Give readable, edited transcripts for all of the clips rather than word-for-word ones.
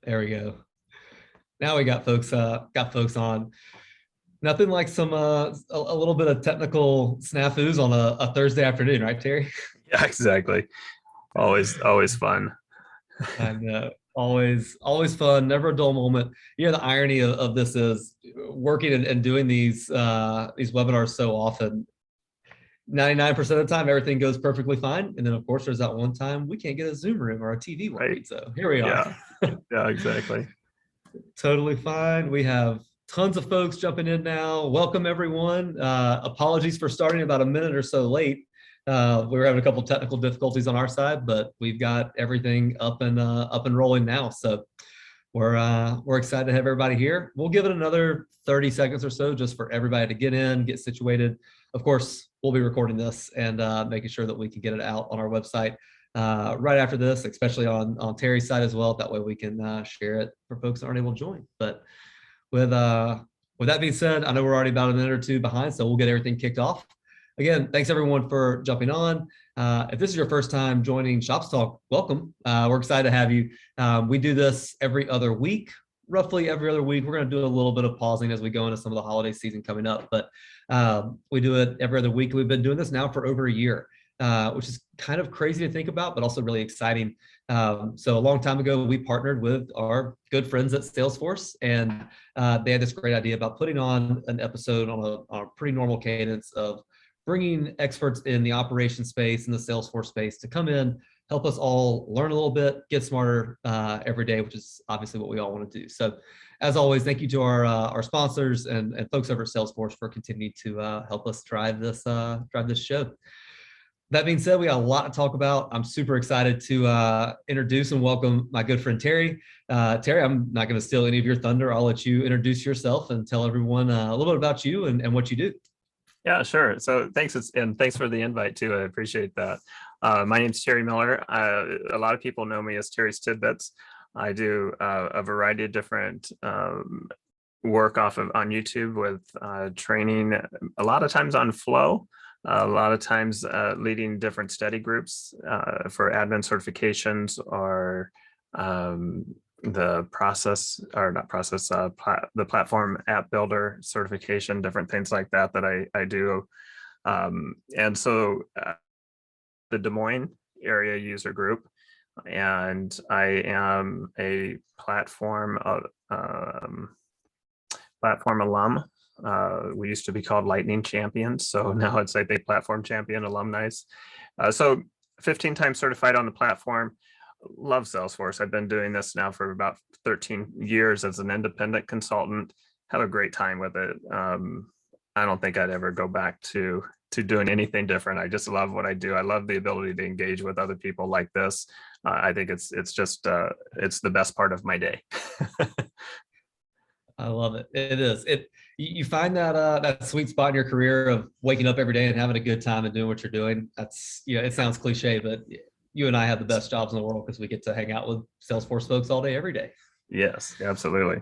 There we go. Now we got folks on. Nothing like some a little bit of technical snafus on a Thursday afternoon, right, Terry? Yeah, exactly. Always fun. And always fun, never a dull moment. The irony of this is working and doing these webinars so often. 99% of the time, everything goes perfectly fine. And then, of course, there's that one time we can't get a Zoom room or a TV working. Right. So here we are. Yeah, exactly. Totally fine. We have tons of folks jumping in now. Welcome, everyone. Apologies for starting about a minute or so late. We were having a couple technical difficulties on our side, but we've got everything up and rolling now. So we're excited to have everybody here. We'll give it another 30 seconds or so just for everybody to get in, get situated. Of course, we'll be recording this and making sure that we can get it out on our website right after this, especially on Terry's side as well. That way we can share it for folks that aren't able to join. But with that being said, I know we're already about a minute or two behind, so we'll get everything kicked off. Again, thanks everyone for jumping on. If this is your first time joining shOPS Talk, welcome. We're excited to have you. We do this every other week, roughly every other week. We're going to do a little bit of pausing as we go into some of the holiday season coming up, but we do it every other week. We've been doing this now for over a year, which is kind of crazy to think about, but also really exciting. So a long time ago, we partnered with our good friends at Salesforce, and they had this great idea about putting on an episode on a pretty normal cadence of bringing experts in the operations space and the Salesforce space to come in, help us all learn a little bit, get smarter every day, which is obviously what we all want to do. So as always, thank you to our sponsors and folks over at Salesforce for continuing to help us drive this show. That being said, we got a lot to talk about. I'm super excited to introduce and welcome my good friend, Terry. Terry, I'm not going to steal any of your thunder. I'll let you introduce yourself and tell everyone a little bit about you and what you do. Yeah, sure. So thanks, and thanks for the invite too. I appreciate that. My name's Terry Miller. A lot of people know me as Terry's Tidbits. I do a variety of different work on YouTube with training, a lot of times on flow, a lot of times leading different study groups for admin certifications or the platform app builder certification, different things like that I do. And so the Des Moines area user group, and I am a platform alum. We used to be called Lightning Champions, so now it's like a platform champion alumni. So 15 times certified on the platform. Love Salesforce. I've been doing this now for about 13 years as an independent consultant. Have a great time with it. I don't think I'd ever go back to doing anything different. I just love what I do. I love the ability to engage with other people like this. I think it's just it's the best part of my day. I love it. It is. You find that sweet spot in your career of waking up every day and having a good time and doing what you're doing. That's, it sounds cliche, but you and I have the best jobs in the world because we get to hang out with Salesforce folks all day, every day. Yes, absolutely.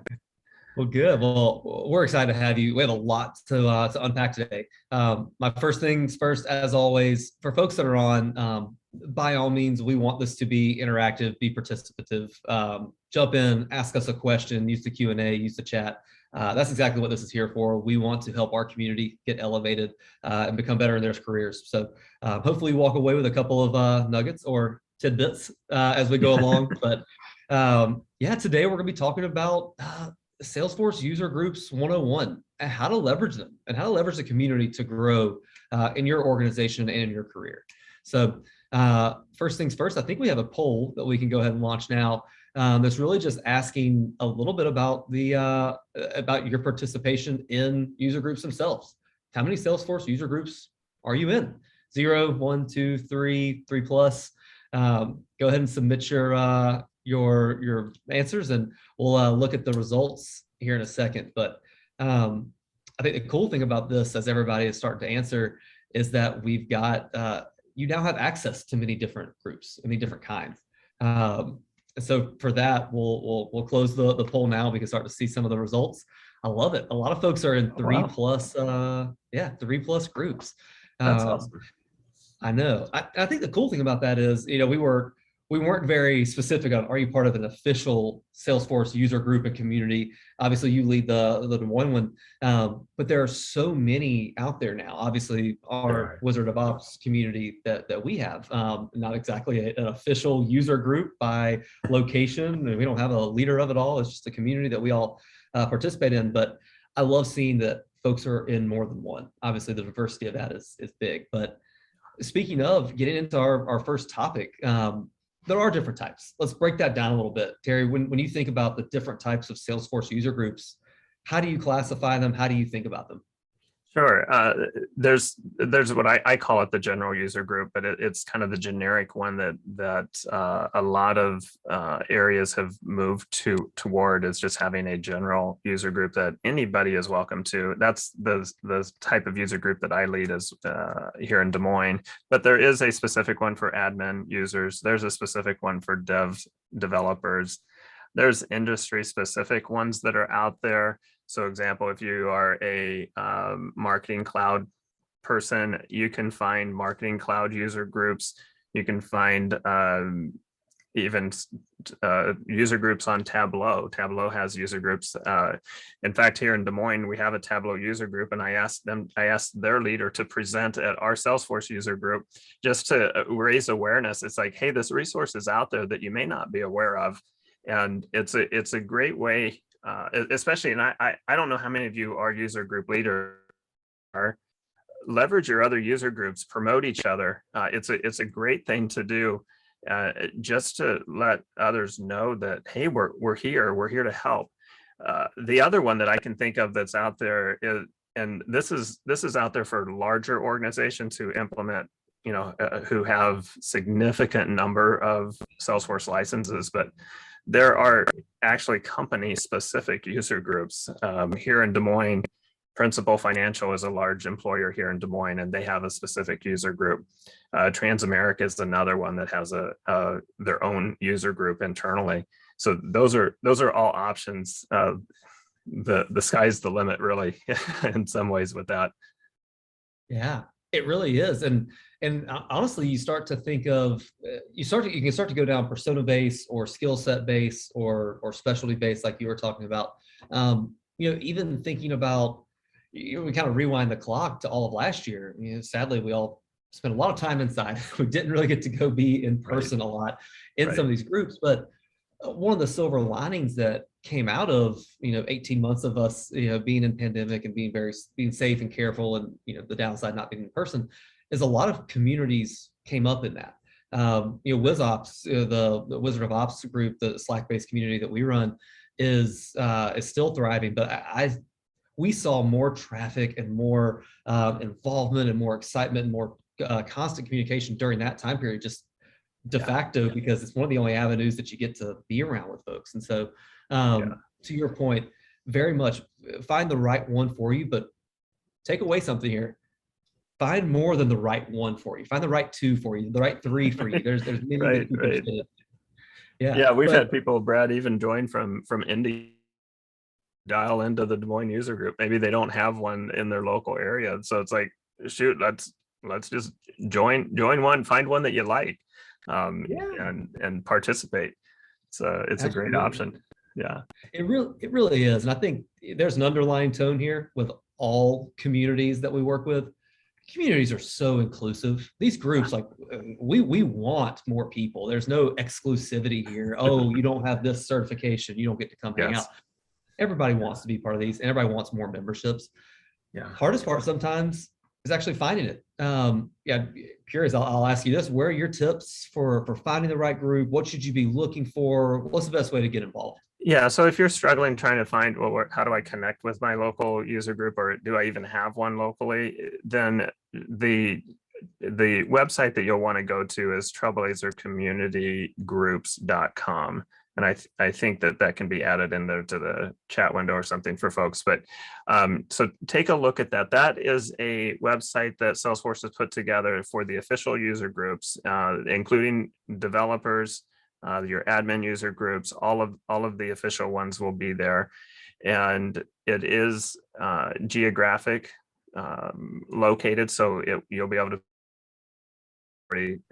Well, good. Well, we're excited to have you. We have a lot to unpack today. My first things first, as always, for folks that are on, by all means, we want this to be interactive, be participative. Jump in, ask us a question, use the Q&A, use the chat. That's exactly what this is here for. We want to help our community get elevated and become better in their careers. So hopefully walk away with a couple of nuggets or tidbits as we go along. But yeah, today we're going to be talking about Salesforce User Groups 101, and how to leverage them and how to leverage the community to grow in your organization and in your career. So first things first, I think we have a poll that we can go ahead and launch now. That's really just asking a little bit about about your participation in user groups themselves. How many Salesforce user groups are you in? 0, 1, 2, 3, 3 plus. Go ahead and submit your answers, and we'll look at the results here in a second. But I think the cool thing about this, as everybody is starting to answer, is that we've got you now have access to many different groups, many different kinds. And so for that, we'll close the poll now. We can start to see some of the results. I love it. A lot of folks are in 3 plus, 3 plus groups. That's awesome. I know. I think the cool thing about that is, we were we weren't very specific on, are you part of an official Salesforce user group and community? Obviously, you lead the Des Moines one, but there are so many out there now. Obviously, our Wizard of Ops community that we have, not exactly an official user group by location. We don't have a leader of it all. It's just a community that we all participate in. But I love seeing that folks are in more than one. Obviously, the diversity of that is big. But speaking of getting into our first topic, there are different types. Let's break that down a little bit. Terry, when you think about the different types of Salesforce user groups, how do you classify them? How do you think about them? Sure. There's what I call it the general user group, but it's kind of the generic one that a lot of areas have moved toward, is just having a general user group that anybody is welcome to. That's the type of user group that I lead as here in Des Moines. But there is a specific one for admin users. There's a specific one for developers. There's industry specific ones that are out there. So example, if you are a marketing cloud person, you can find marketing cloud user groups. You can find even user groups on Tableau. Tableau has user groups. In fact, here in Des Moines, we have a Tableau user group, and I asked their leader to present at our Salesforce user group just to raise awareness. It's like, hey, this resource is out there that you may not be aware of. And it's a great way, especially, and I don't know how many of you are user group leaders, leverage your other user groups, promote each other. It's a great thing to do, just to let others know that, hey, we're here to help. The other one that I can think of that's out there is, and this is out there for larger organizations who implement, who have significant number of Salesforce licenses, but there are actually company-specific user groups. Here in Des Moines, Principal Financial is a large employer here in Des Moines, and they have a specific user group. Transamerica is another one that has their own user group internally. So those are all options. The sky's the limit, really, in some ways with that. Yeah, it really is. And honestly, you start to think of, you can start to go down persona base or skill set base or specialty base, like you were talking about. Even thinking about, we kind of rewind the clock to all of last year. Sadly, we all spent a lot of time inside. We didn't really get to go be in person a lot in some of these groups. But one of the silver linings that came out of 18 months of us being in pandemic and being safe and careful, and the downside not being in person, is a lot of communities came up in that. WizOps, the Wizard of Ops group, the Slack-based community that we run, is still thriving. But we saw more traffic and more involvement and more excitement and more constant communication during that time period, just de facto, because it's one of the only avenues that you get to be around with folks. And so to your point, very much find the right one for you, but take away something here. Find more than the right one for you. Find the right two for you, the right three for you. There's many that you can fit in. Yeah, we've had people, Brad, even join from India, dial into the Des Moines user group. Maybe they don't have one in their local area. So it's like, shoot, let's just join one, find one that you like, and participate. So it's a great option. Yeah, it really is. And I think there's an underlying tone here with all communities that we work with. Communities are so inclusive. These groups, like, we want more people. There's no exclusivity here. Oh, you don't have this certification, you don't get to come hang out. Everybody wants to be part of these, and everybody wants more memberships. Hardest part sometimes is actually finding it. Curious, I'll ask you this: where are your tips for finding the right group? What should you be looking for? What's the best way to get involved? Yeah, so if you're struggling trying to find, well, how do I connect with my local user group, or do I even have one locally? Then the website that you'll want to go to is trailblazercommunitygroups.com. And I think that can be added in there to the chat window or something for folks. But so take a look at that. That is a website that Salesforce has put together for the official user groups, including developers, your admin user groups. All of the official ones will be there, and it is geographic located, so you'll be able to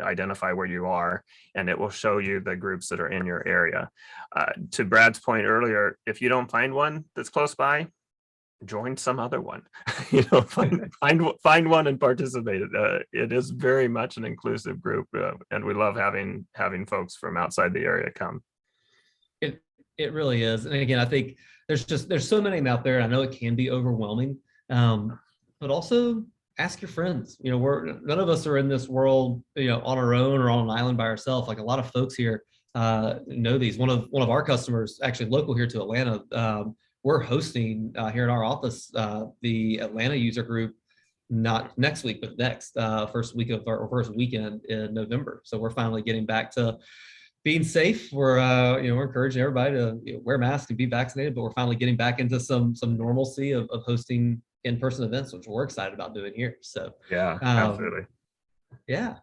identify where you are, and it will show you the groups that are in your area. To Brad's point earlier, if you don't find one that's close by, join some other one. Find one and participate. It is very much an inclusive group, and we love having folks from outside the area come. It really is. And again, I think there's so many out there. I know it can be overwhelming, but also ask your friends. None of us are in this world, on our own or on an island by ourselves. Like a lot of folks here know these. One of our customers, actually local here to Atlanta, we're hosting here in our office the Atlanta user group, not next week, but next first weekend in November. So we're finally getting back to being safe. We're encouraging everybody to wear masks and be vaccinated, but we're finally getting back into some normalcy of hosting in-person events, which we're excited about doing here. So yeah, absolutely. Yeah.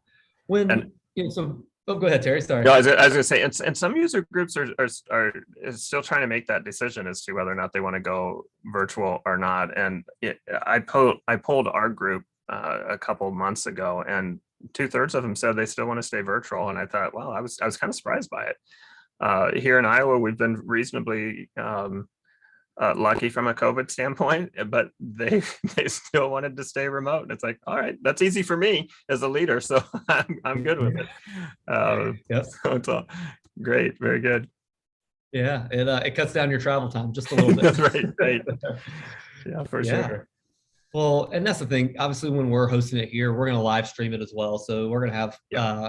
Go ahead, Terry. Sorry. No, I was gonna say, and some user groups are still trying to make that decision as to whether or not they want to go virtual or not. And I polled our group a couple of months ago, and 2/3 of them said they still want to stay virtual. And I thought, wow, I was kind of surprised by it. Here in Iowa, we've been reasonably lucky from a COVID standpoint, but they still wanted to stay remote. And it's like, all right, that's easy for me as a leader, so I'm good with it. Yep. So it's all great, very good. Yeah, it cuts down your travel time just a little bit. That's right. Yeah, for sure. Well, and that's the thing. Obviously, when we're hosting it here, we're going to live stream it as well. So we're going to have,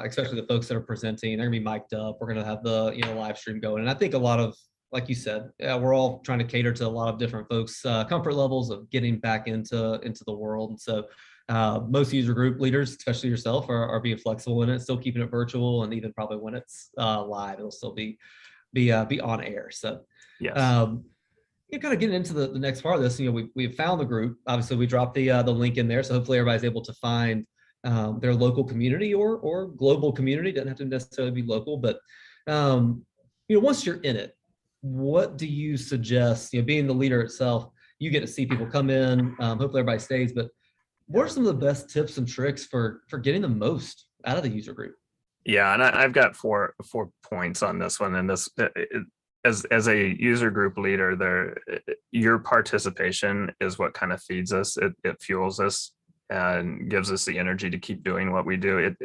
especially the folks that are presenting, they're going to be mic'd up. We're going to have the live stream going. And I think a lot of, like you said, we're all trying to cater to a lot of different folks' comfort levels of getting back into the world. And so most user group leaders, especially yourself, are being flexible in it, still keeping it virtual, and even probably when it's live, it'll still be on air. So yes. Kind of getting into the next part of this, we've found the group. Obviously, we dropped the link in there, so hopefully everybody's able to find their local community or global community. Doesn't have to necessarily be local, but once you're in it, what do you suggest? Being the leader itself, you get to see people come in. Hopefully everybody stays, but what are some of the best tips and tricks for getting the most out of the user group? Yeah, and I've got four points on this one. And this, as a user group leader, your participation is what kind of feeds us. It fuels us and gives us the energy to keep doing what we do.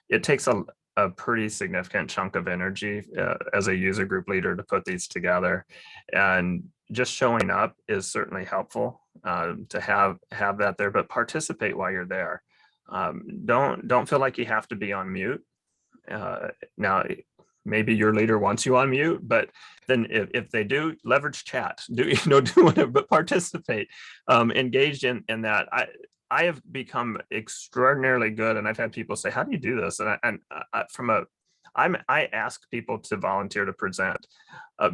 It takes a pretty significant chunk of energy as a user group leader to put these together, and just showing up is certainly helpful to have that there, but participate while you're there. Don't feel like you have to be on mute. Now, maybe your leader wants you on mute, but then if they do, leverage chat, do whatever, but participate, engage in that. I have become extraordinarily good, and I've had people say, how do you do this? And I ask people to volunteer to present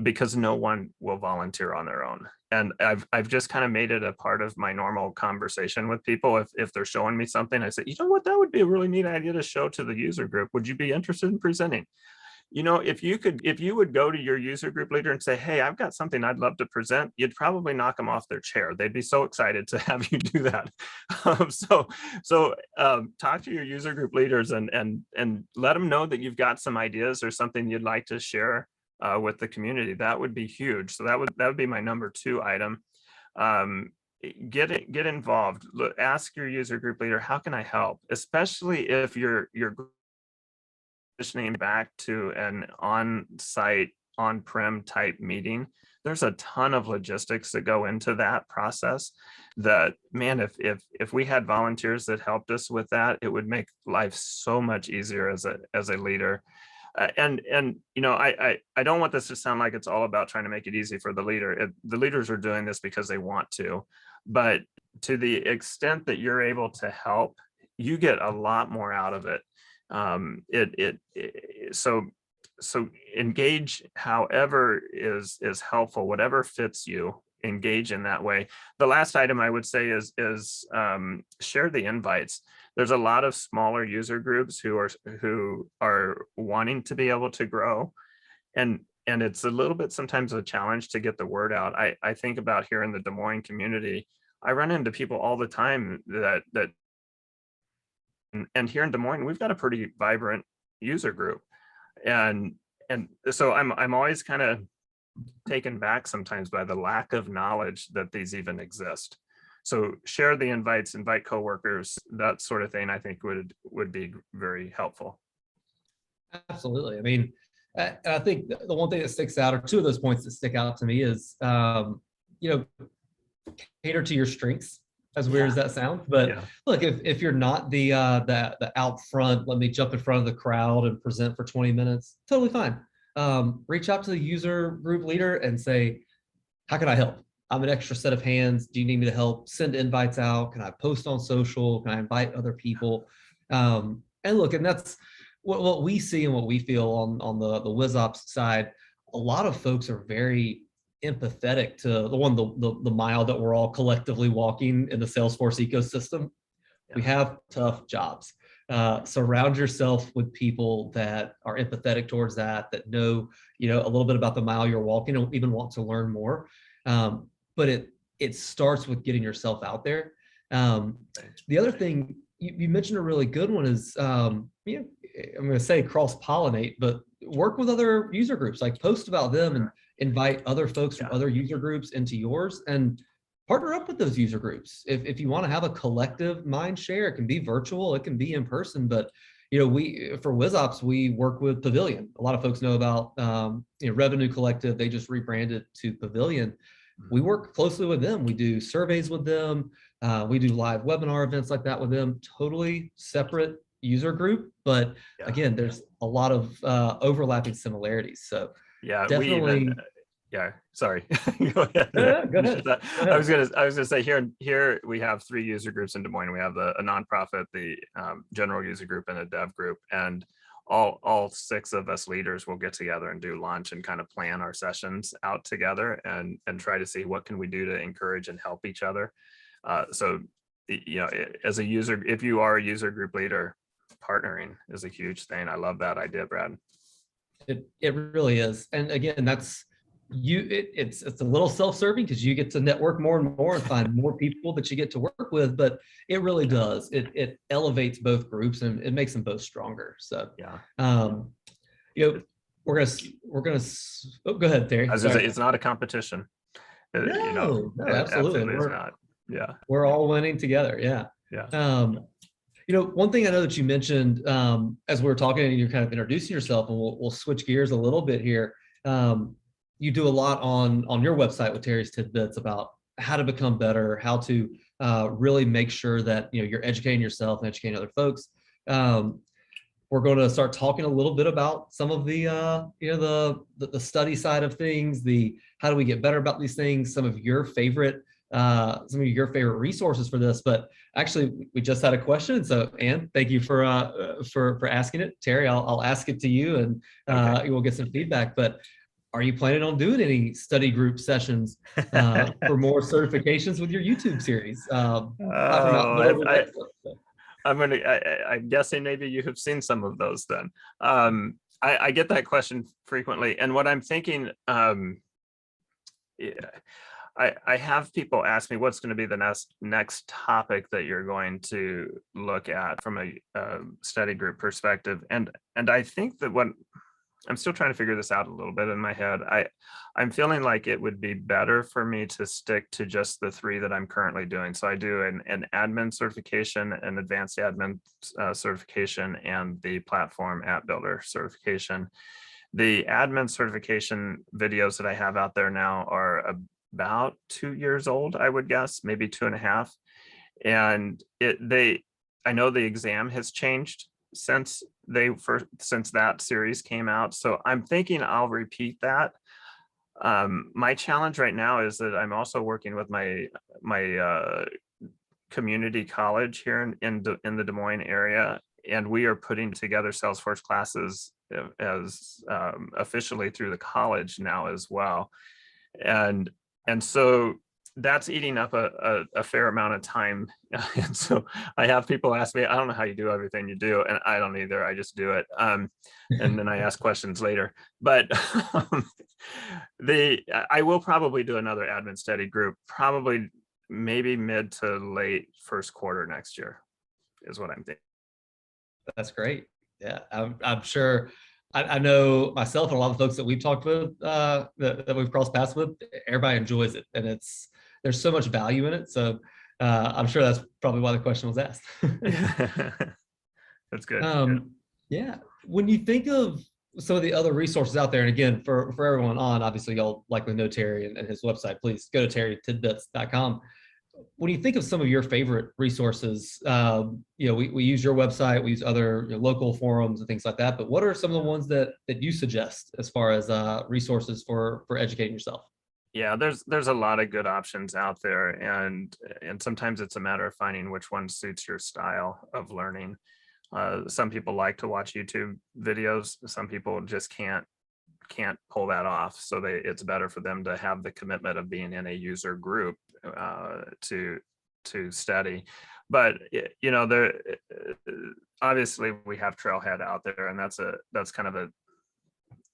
because no one will volunteer on their own. And I've just kind of made it a part of my normal conversation with people. If they're showing me something, I say, you know what, that would be a really neat idea to show to the user group. Would you be interested in presenting? If you would go to your user group leader and say, hey, I've got something I'd love to present, you'd probably knock them off their chair. They'd be so excited to have you do that. So talk to your user group leaders and let them know that you've got some ideas or something you'd like to share with the community. That would be huge. So that would be my number 2 item. Get involved. Ask your user group leader, how can I help? Especially if you're transitioning back to an on-site, on-prem type meeting. There's a ton of logistics that go into that process that, man, if we had volunteers that helped us with that, it would make life so much easier as a leader. And I don't want this to sound like it's all about trying to make it easy for the leader. The leaders are doing this because they want to, but to the extent that you're able to help, you get a lot more out of it. So engage however is helpful, whatever fits you, engage in that way. The last item I would say is share the invites. There's a lot of smaller user groups who are wanting to be able to grow, and it's a little bit sometimes a challenge to get the word out. I think about here in the Des Moines community, I run into people all the time that and here in Des Moines, we've got a pretty vibrant user group. And so I'm always kind of taken back sometimes by the lack of knowledge that these even exist. So share the invites, invite coworkers, that sort of thing, I think would be very helpful. Absolutely. I mean, I think the one thing that sticks out, or two of those points that stick out to me, is cater to your strengths. As weird as that sounds, but look, if you're not the out front, let me jump in front of the crowd and present for 20 minutes, totally fine. Reach out to the user group leader and say, how can I help? I'm an extra set of hands. Do you need me to help send invites out? Can I post on social? Can I invite other people? And look, and that's what we see and what we feel on the WizOps side. A lot of folks are very empathetic to the mile that we're all collectively walking in the Salesforce ecosystem. We have tough jobs. Surround yourself with people that are empathetic towards that know, a little bit about the mile you're walking and even want to learn more. But it starts with getting yourself out there. The other thing you mentioned, a really good one, is I'm going to say cross-pollinate, but work with other user groups, like post about them and invite other folks from other user groups into yours, and partner up with those user groups. If you want to have a collective mind share, it can be virtual, it can be in person, but for WizOps, we work with Pavilion. A lot of folks know about Revenue Collective. They just rebranded to Pavilion. We work closely with them. We do surveys with them. We do live webinar events like that with them. Totally separate user group, but again, there's a lot of overlapping similarities. So definitely. Sorry. Go ahead. Go ahead. I was gonna say here we have 3 user groups in Des Moines. We have a nonprofit, the general user group, and a dev group, and all 6 of us leaders will get together and do lunch and kind of plan our sessions out together and try to see what can we do to encourage and help each other. So as a user, if you are a user group leader, partnering is a huge thing. I love that idea, Brad. It really is. And again, that's it's a little self-serving because you get to network more and more and find more people that you get to work with, but it really does. It elevates both groups and it makes them both stronger. So we're gonna oh, go ahead, Terry. I was gonna say, it's not a competition. No, absolutely it's not. We're all winning together. One thing I know that you mentioned as we were talking and you're kind of introducing yourself, and we'll switch gears a little bit here. You do a lot on your website with Terry's Tidbits about how to become better, how to really make sure that you're educating yourself and educating other folks. We're going to start talking a little bit about some of the the study side of things, the how do we get better about these things, some of your favorite resources for this. But actually, we just had a question, so Ann, thank you for asking it. Terry, I'll ask it to you, and we'll get some feedback. But are you planning on doing any study group sessions for more certifications with your YouTube series? I'm guessing maybe you have seen some of those then. I get that question frequently. And what I'm thinking, I have people ask me what's going to be the next topic that you're going to look at from a study group perspective. And I think that I'm still trying to figure this out a little bit in my head. I'm feeling like it would be better for me to stick to just the 3 that I'm currently doing. So I do an admin certification, an advanced admin certification, and the platform app builder certification. The admin certification videos that I have out there now are about 2 years old, I would guess, maybe 2.5. And I know the exam has changed since that series came out. So I'm thinking I'll repeat that. My challenge right now is that I'm also working with my community college here in the Des Moines area, and we are putting together Salesforce classes as officially through the college now as well. And so that's eating up a fair amount of time. And so I have people ask me, I don't know how you do everything you do. And I don't either. I just do it. And then I ask questions later. But I will probably do another admin study group, probably maybe mid to late first quarter next year is what I'm thinking. That's great. Yeah, I'm sure. I know myself and a lot of folks that we've talked with, that we've crossed paths with, everybody enjoys it, and there's so much value in it. So I'm sure that's probably why the question was asked. That's good. Yeah, when you think of some of the other resources out there, and again, for everyone on, obviously y'all likely know Terry and his website. Please go to terrytidbits.com. When you think of some of your favorite resources, we use your website, we use other local forums and things like that. But what are some of the ones that you suggest as far as resources for educating yourself? Yeah, there's a lot of good options out there, and sometimes it's a matter of finding which one suits your style of learning. Some people like to watch YouTube videos. Some people just can't pull that off. So it's better for them to have the commitment of being in a user group to study. But there obviously we have Trailhead out there, and that's kind of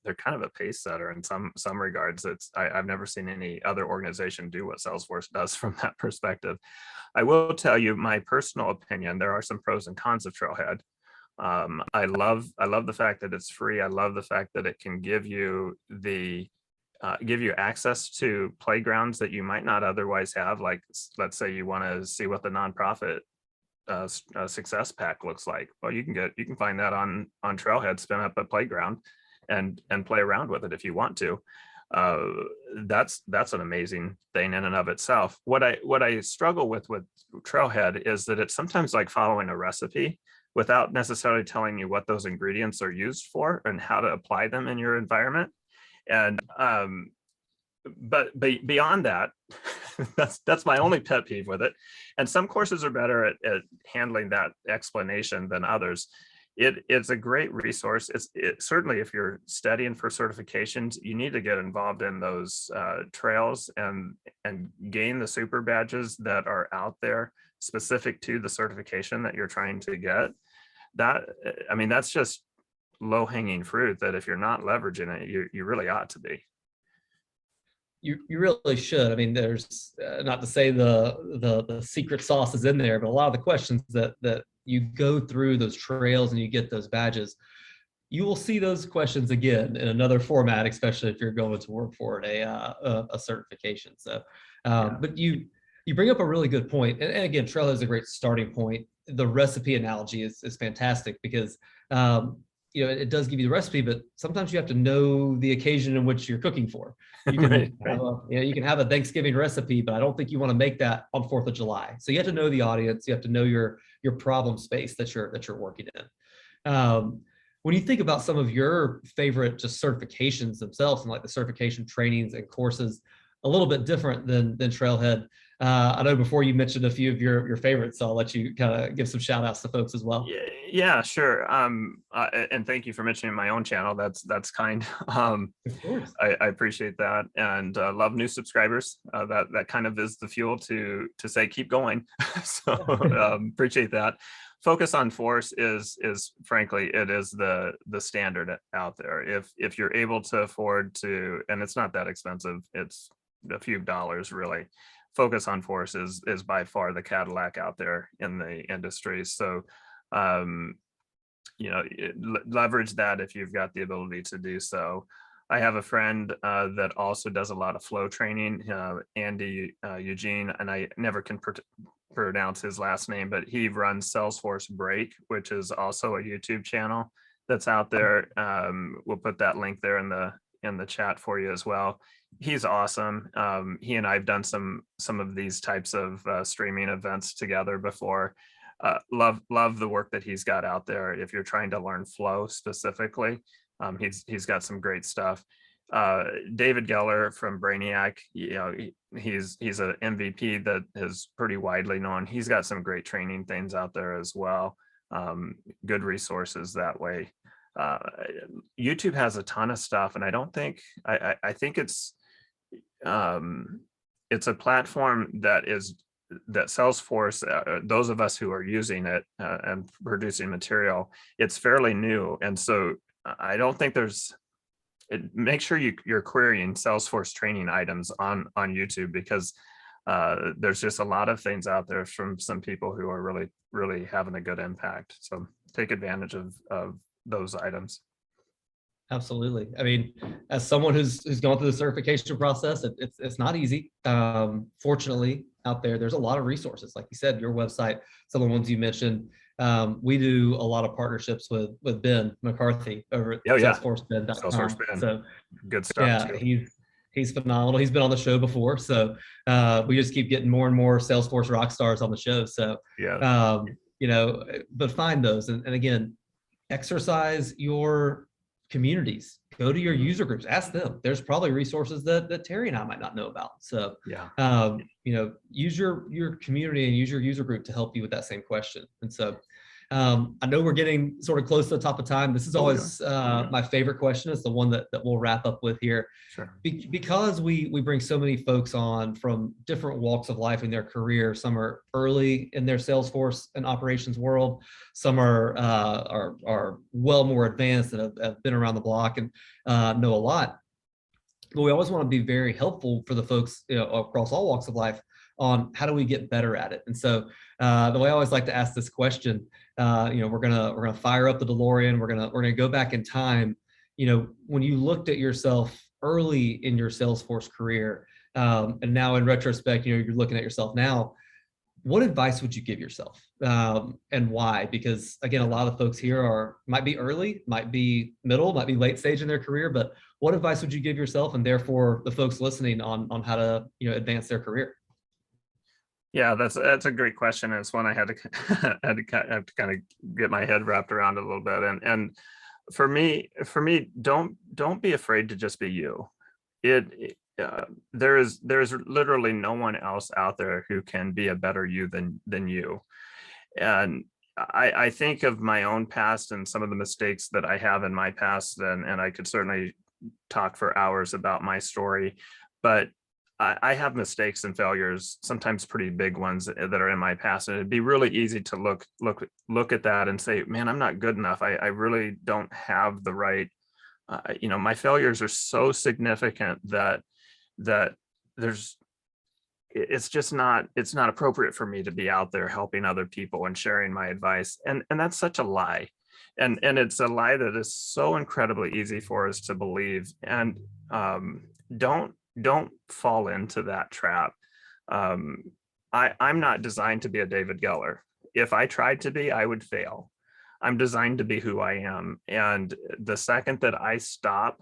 they're kind of a pace setter in some regards. I've never seen any other organization do what Salesforce does from that perspective. I will tell you my personal opinion. There are some pros and cons of Trailhead. I love the fact that it's free. I love the fact that it can give you access to playgrounds that you might not otherwise have. Like, let's say you want to see what the nonprofit success pack looks like. Well, you can find that on Trailhead, spin up a playground and play around with it if you want to. That's an amazing thing in and of itself. What I struggle with Trailhead is that it's sometimes like following a recipe without necessarily telling you what those ingredients are used for and how to apply them in your environment. And but beyond that, that's my only pet peeve with it. And some courses are better at handling that explanation than others. It's a great resource. Certainly, if you're studying for certifications, you need to get involved in those trails and gain the super badges that are out there specific to the certification that you're trying to get. That's just low hanging fruit that if you're not leveraging it, you really ought to be. You really should. I mean, there's not to say the secret sauce is in there, but a lot of the questions that you go through those trails and you get those badges, you will see those questions again in another format, especially if you're going to work for a certification. So, but you bring up a really good point, and again, Trello is a great starting point. The recipe analogy is fantastic because it does give you the recipe, but sometimes you have to know the occasion in which you're cooking for. You can you can have a Thanksgiving recipe, but I don't think you want to make that on 4th of July. So you have to know the audience. You have to know your problem space that you're working in. When you think about some of your favorite just certifications themselves and like the certification trainings and courses, a little bit different than Trailhead. I know before you mentioned a few of your favorites, so I'll let you kind of give some shout outs to folks as well. Yeah, sure. And thank you for mentioning my own channel. That's kind. Of course. I appreciate that, and love new subscribers. That kind of is the fuel to say keep going. So appreciate that. Focus on Force is frankly, it is the standard out there. If you're able to afford to, and it's not that expensive, it's a few dollars really. Focus on Force is by far the Cadillac out there in the industry. So leverage that if you've got the ability to do so. I have a friend that also does a lot of flow training, Andy Eugene, and I never can pronounce his last name, but he runs Salesforce Break, which is also a YouTube channel that's out there. We'll put that link there in the chat for you as well. He's awesome. He and I've done some of these types of streaming events together before. Love the work that he's got out there. If you're trying to learn flow specifically, he's got some great stuff. David Geller from Brainiac, he's an MVP that is pretty widely known. He's got some great training things out there as well. Good resources that way. YouTube has a ton of stuff, and I think it's a platform that Salesforce, those of us who are using it and producing material, it's fairly new, and so I don't think make sure you're querying Salesforce training items on YouTube, because there's just a lot of things out there from some people who are really having a good impact. So take advantage of those items. Absolutely. I mean, as someone who's gone through the certification process, it's not easy. Fortunately, out there's a lot of resources. Like you said, your website, some of the ones you mentioned. We do a lot of partnerships with Ben McCarthy over at salesforceben.com. Salesforce Ben. So good stuff. Yeah, too. He's phenomenal. He's been on the show before, so we just keep getting more and more Salesforce rock stars on the show. So but find those, and again, exercise your communities. Go to your user groups, ask them. There's probably resources that Terry and I might not know about. So use your community and use your user group to help you with that same question. And so I know we're getting sort of close to the top of time. This is always my favorite question. It's the one that we'll wrap up with here. Sure. Because we bring so many folks on from different walks of life in their career. Some are early in their Salesforce and operations world. Some are well more advanced and have been around the block and know a lot. But we always want to be very helpful for the folks across all walks of life on how do we get better at it. And so the way I always like to ask this question, we're gonna fire up the DeLorean. We're gonna go back in time. When you looked at yourself early in your Salesforce career, and now in retrospect, you're looking at yourself now. What advice would you give yourself, and why? Because again, a lot of folks here might be early, might be middle, might be late stage in their career. But what advice would you give yourself, and therefore the folks listening on how to advance their career? Yeah, that's a great question. And it's one I had to kind of get my head wrapped around a little bit. And for me, don't be afraid to just be you. There's literally no one else out there who can be a better you than you. And I think of my own past and some of the mistakes that I have in my past, and I could certainly talk for hours about my story, but I have mistakes and failures, sometimes pretty big ones that are in my past. And it'd be really easy to look at that and say, man, I'm not good enough. I really don't have the right, my failures are so significant that it's not appropriate for me to be out there helping other people and sharing my advice. And that's such a lie. And it's a lie that is so incredibly easy for us to believe. And don't fall into that trap. I'm not designed to be a David Geller. If I tried to be, I would fail. I'm designed to be who I am. And the second I stop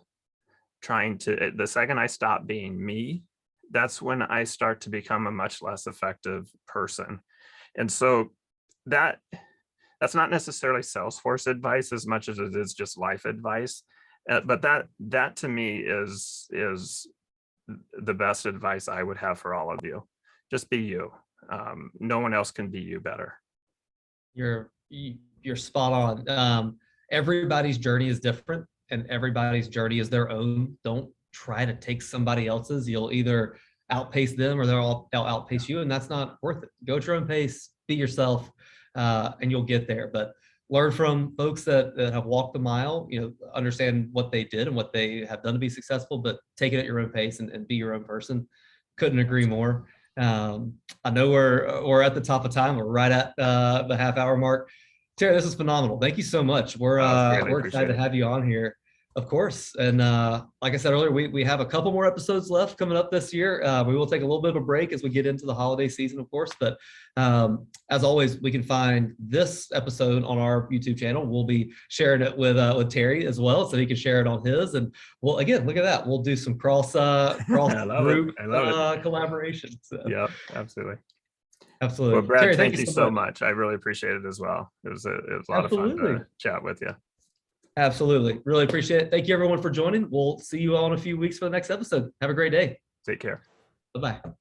being me, that's when I start to become a much less effective person. And so that's not necessarily Salesforce advice as much as it is just life advice. But that to me is the best advice I would have for all of you. Just be you. No one else can be you better. You're spot on. Everybody's journey is different, and everybody's journey is their own. Don't try to take somebody else's. You'll either outpace them or they'll outpace you, and that's not worth it. Go at your own pace, be yourself, and you'll get there. But learn from folks that have walked the mile, understand what they did and what they have done to be successful, but take it at your own pace and be your own person. Couldn't agree more. I know we're at the top of time. We're right at the half-hour mark. Terry, this is phenomenal. Thank you so much. We're excited to have you on here. Of course. And like I said earlier, we have a couple more episodes left coming up this year. We will take a little bit of a break as we get into the holiday season, of course. But as always, we can find this episode on our YouTube channel. We'll be sharing it with Terry as well, so he can share it on his. And well, again, look at that. We'll do some cross group collaboration. So. Yeah, absolutely. Absolutely. Well, Brad, Terry, thank you so much. I really appreciate it as well. It was a lot of fun to chat with you. Absolutely. Really appreciate it. Thank you everyone for joining. We'll see you all in a few weeks for the next episode. Have a great day. Take care. Bye-bye.